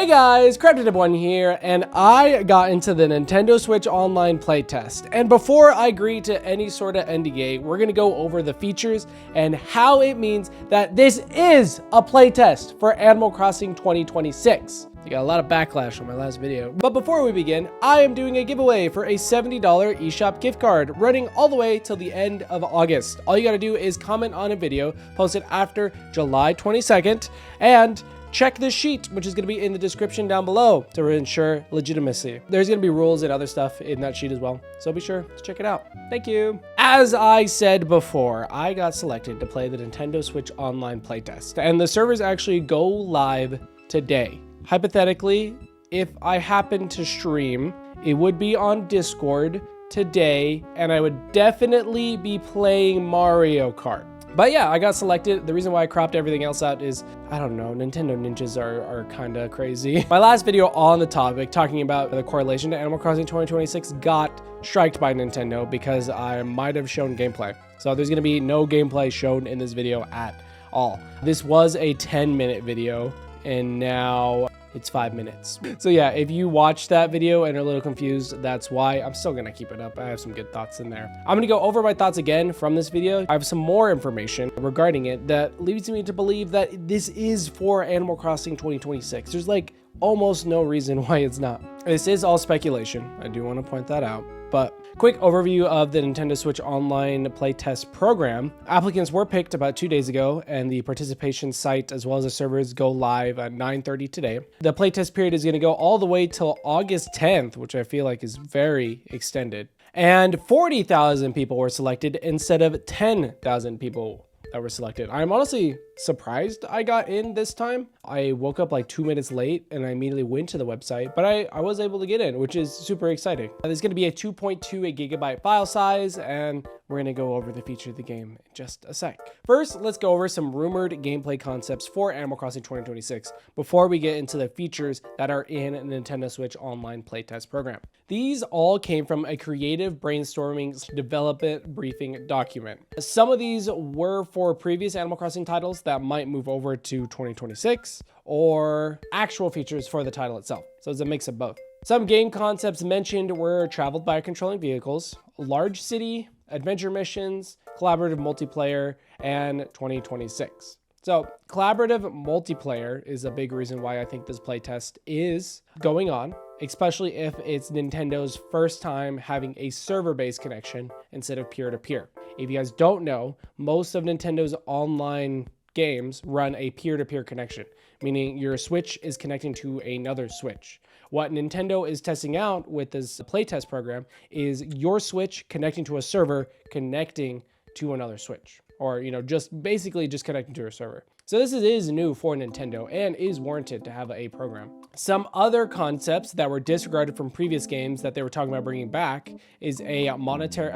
guys, Cryptid1 here, and I got into the Nintendo Switch Online playtest. And before I agree to any sort of NDA, we're gonna go over the features and how it means that this is a playtest for Animal Crossing 2026. I got a lot of backlash on my last video. But before we begin, I am doing a giveaway for a $70 eShop gift card running all the way till the end of August. All you gotta do is comment on a video posted after July 22nd and check this sheet, which is going to be in the description down below to ensure legitimacy. There's going to be rules and other stuff in that sheet as well, so be sure to check it out. Thank you. As I said before, I got selected to play the Nintendo Switch Online playtest, and the servers actually go live today. Hypothetically, if I happen to stream, it would be on Discord today, and I would definitely be playing Mario Kart. But yeah, I got selected. The reason why I cropped everything else out is, I don't know, Nintendo ninjas are kind of crazy. My last video on the topic, talking about the correlation to Animal Crossing 2026, got striked by Nintendo because I might have shown gameplay. So there's going to be no gameplay shown in this video at all. This was a 10-minute video, and now it's 5 minutes. So yeah, if you watched that video and are a little confused, that's why. I'm still gonna keep it up. I have some good thoughts in there. I'm gonna go over my thoughts again from this video. I have some more information regarding it that leads me to believe that this is for Animal Crossing 2026. There's like almost no reason why it's not. This is all speculation. I do want to point that out. But quick overview of the Nintendo Switch Online playtest program. Applicants were picked about 2 days ago, and the participation site as well as the servers go live at 9:30 today. The playtest period is going to go all the way till August 10th, which I feel like is very extended. And 40,000 people were selected instead of 10,000 people that were selected. I'm honestly surprised I got in this time. I woke up like 2 minutes late and I immediately went to the website, but I was able to get in, which is super exciting. There's going to be a 2.28 gigabyte file size, and we're going to go over the feature of the game in just a sec. First, let's go over some rumored gameplay concepts for Animal Crossing 2026 before we get into the features that are in the Nintendo Switch Online playtest program. These all came from a creative brainstorming development briefing document. Some of these were for previous Animal Crossing titles that might move over to 2026, or actual features for the title itself. So it's a mix of both. Some game concepts mentioned were traveled by controlling vehicles, large city, adventure missions, collaborative multiplayer, and 2026. So collaborative multiplayer is a big reason why I think this playtest is going on, especially if it's Nintendo's first time having a server-based connection instead of peer-to-peer. If you guys don't know, most of Nintendo's online games run a peer-to-peer connection, meaning your Switch is connecting to another Switch. What Nintendo is testing out with this playtest program is your Switch connecting to a server, connecting to another Switch, or just basically just connecting to a server. So this is new for Nintendo and is warranted to have a program. Some other concepts that were disregarded from previous games that they were talking about bringing back is a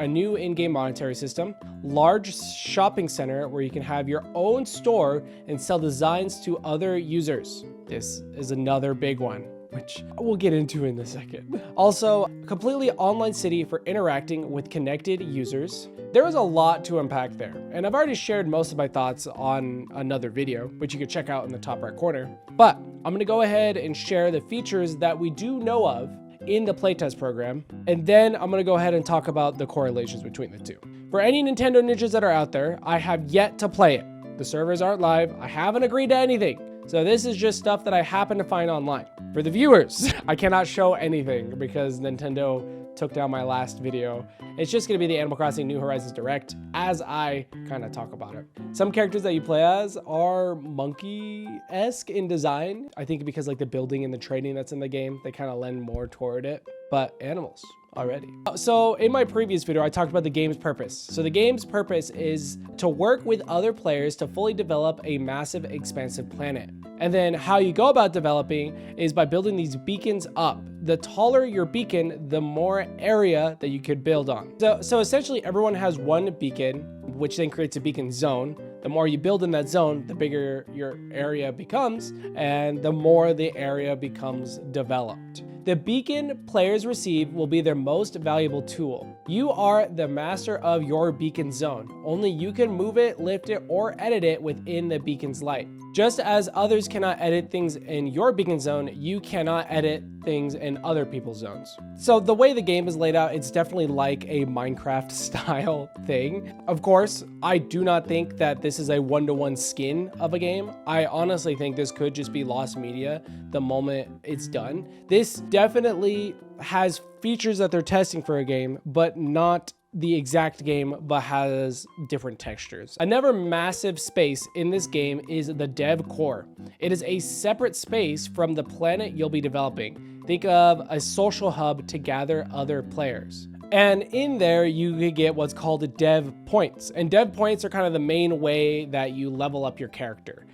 new in-game monetary system, large shopping center where you can have your own store and sell designs to other users. This is another big one, which we'll get into in a second. Also, completely online city for interacting with connected users. There was a lot to unpack there, and I've already shared most of my thoughts on another video, which you can check out in the top right corner. But I'm gonna go ahead and share the features that we do know of in the playtest program, and then I'm gonna go ahead and talk about the correlations between the two. For any Nintendo ninjas that are out there, I have yet to play it. The servers aren't live, I haven't agreed to anything. So this is just stuff that I happen to find online. For the viewers, I cannot show anything because Nintendo took down my last video. It's just gonna be the Animal Crossing New Horizons Direct as I kind of talk about it. Some characters that you play as are monkey-esque in design. I think because like the building and the trading that's in the game, they kind of lend more toward it, but animals already. So in my previous video, I talked about the game's purpose. So the game's purpose is to work with other players to fully develop a massive, expansive planet. And then how you go about developing is by building these beacons up. The taller your beacon, the more area that you could build on. So essentially everyone has one beacon, which then creates a beacon zone. The more you build in that zone, the bigger your area becomes, and the more the area becomes developed. The beacon players receive will be their most valuable tool. You are the master of your beacon zone. Only you can move it, lift it, or edit it within the beacon's light. Just as others cannot edit things in your beacon zone, you cannot edit things in other people's zones. So the way the game is laid out, it's definitely like a Minecraft style thing. Of course, I do not think that this is a one-to-one skin of a game. I honestly think this could just be lost media the moment it's done. This definitely has features that they're testing for a game, but not the exact game, but has different textures. Another massive space in this game is the dev core. It is a separate space from the planet you'll be developing. Think of a social hub to gather other players. And in there, you could get what's called dev points. And dev points are kind of the main way that you level up your character.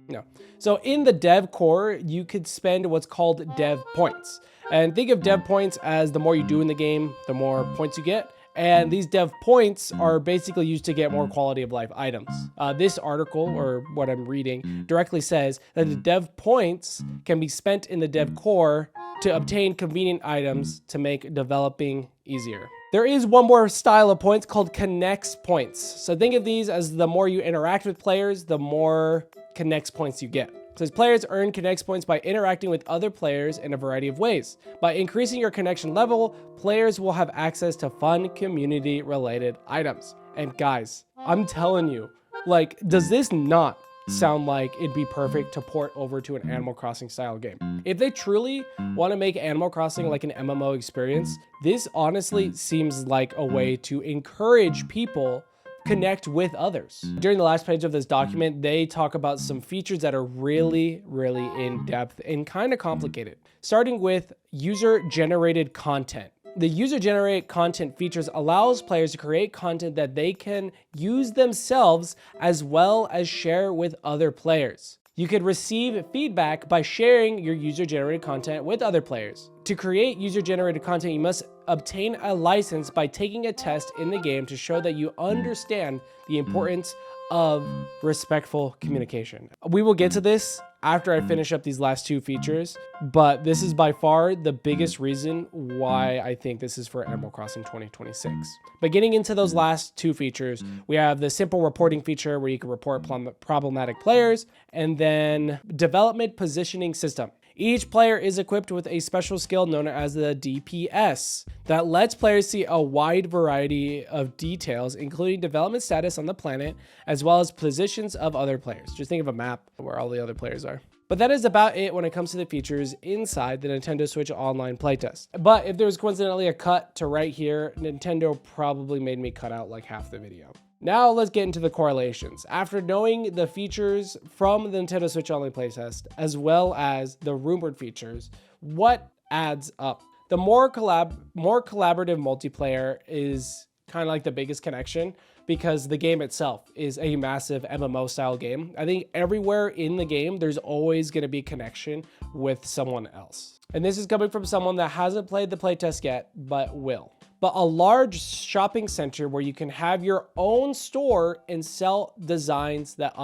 So in the dev core, you could spend what's called dev points. And think of dev points as the more you do in the game, the more points you get. And these dev points are basically used to get more quality of life items. This article, or what I'm reading, directly says that the dev points can be spent in the dev core to obtain convenient items to make developing easier. There is one more style of points called connects points. So think of these as the more you interact with players, the more connects points you get. Says players earn connects points by interacting with other players in a variety of ways. By increasing your connection level, players will have access to fun community-related items. And guys, I'm telling you, like, does this not sound like it'd be perfect to port over to an Animal Crossing style game? If they truly want to make Animal Crossing like an MMO experience, this honestly seems like a way to encourage people connect with others. During the last page of this document, they talk about some features that are really, really in depth and kind of complicated, starting with user-generated content. The user-generated content features allows players to create content that they can use themselves as well as share with other players. You could receive feedback by sharing your user-generated content with other players. To create user-generated content, you must obtain a license by taking a test in the game to show that you understand the importance of respectful communication. We will get to this after I finish up these last two features, but this is by far the biggest reason why I think this is for Animal Crossing 2026. But getting into those last two features, we have the simple reporting feature where you can report problematic players, and then development positioning system. Each player is equipped with a special skill known as the DPS that lets players see a wide variety of details, including development status on the planet, as well as positions of other players. Just think of a map where all the other players are. But that is about it when it comes to the features inside the Nintendo Switch Online playtest. But if there was coincidentally a cut to right here, Nintendo probably made me cut out like half the video. Now let's get into the correlations. After knowing the features from the Nintendo Switch Online playtest, as well as the rumored features, what adds up? The more collaborative multiplayer is kind of like the biggest connection, because the game itself is a massive MMO style game. I think everywhere in the game, there's always going to be connection with someone else. And this is coming from someone that hasn't played the playtest yet, but will. But a large shopping center where you can have your own store and sell designs that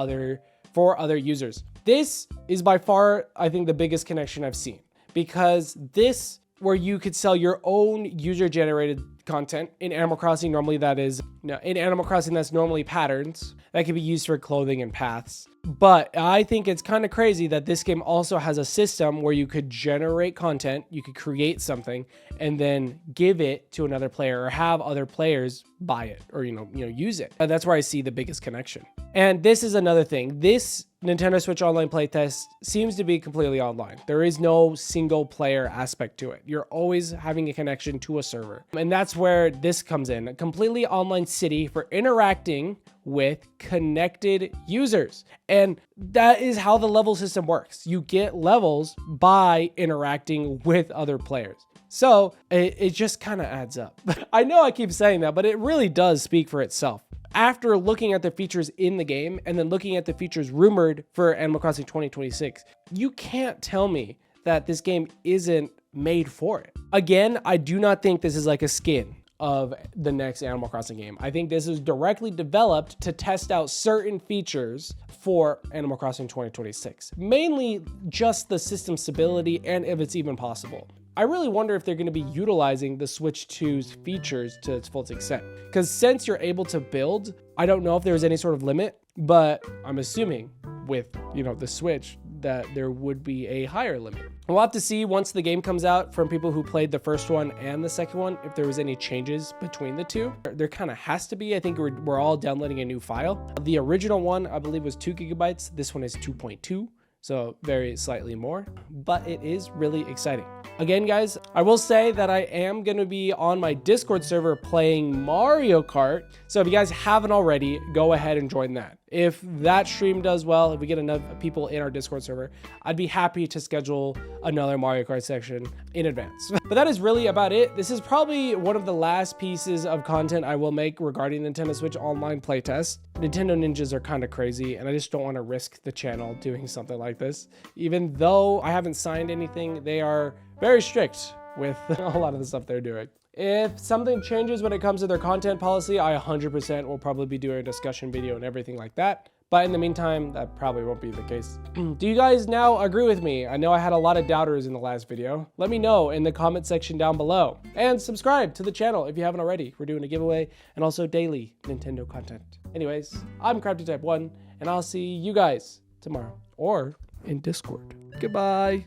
for other users. This is by far, I think, the biggest connection I've seen, because this, where you could sell your own user-generated content in Animal Crossing, normally that is, in Animal Crossing that's normally patterns that can be used for clothing and paths. But I think it's kind of crazy that this game also has a system where you could generate content, you could create something, and then give it to another player or have other players buy it or use it. And that's where I see the biggest connection. And this is another thing. This Nintendo Switch Online playtest seems to be completely online. There is no single player aspect to it. You're always having a connection to a server. And that's where this comes in. A completely online city for interacting with connected users. And that is how the level system works. You get levels by interacting with other players. So it just kind of adds up. I know I keep saying that, but it really does speak for itself. After looking at the features in the game and then looking at the features rumored for Animal Crossing 2026, you can't tell me that this game isn't made for it. Again, I do not think this is like a skin of the next Animal Crossing game. I think this is directly developed to test out certain features for Animal Crossing 2026, mainly just the system stability and if it's even possible. I really wonder if they're going to be utilizing the Switch 2's features to its full extent. Because since you're able to build, I don't know if there's any sort of limit, but I'm assuming with, you know, the Switch, that there would be a higher limit. We'll have to see once the game comes out from people who played the first one and the second one, if there was any changes between the two. There kind of has to be. I think we're all downloading a new file. The original one, I believe, was 2 gigabytes. This one is 2.2. So very slightly more, but it is really exciting. Again, guys, I will say that I am going to be on my Discord server playing Mario Kart. So if you guys haven't already, go ahead and join that. If that stream does well, if we get enough people in our Discord server, I'd be happy to schedule another Mario Kart section in advance. But that is really about it. This is probably one of the last pieces of content I will make regarding Nintendo Switch Online playtest. Nintendo ninjas are kind of crazy, and I just don't want to risk the channel doing something like this. Even though I haven't signed anything, they are very strict with a lot of the stuff they're doing. If something changes when it comes to their content policy, I 100% will probably be doing a discussion video and everything like that. But in the meantime, that probably won't be the case. Do you guys now agree with me? I know I had a lot of doubters in the last video. Let me know in the comment section down below. And subscribe to the channel if you haven't already. We're doing a giveaway and also daily Nintendo content. Anyways, I'm CraftyType1, and I'll see you guys tomorrow or in Discord. Goodbye.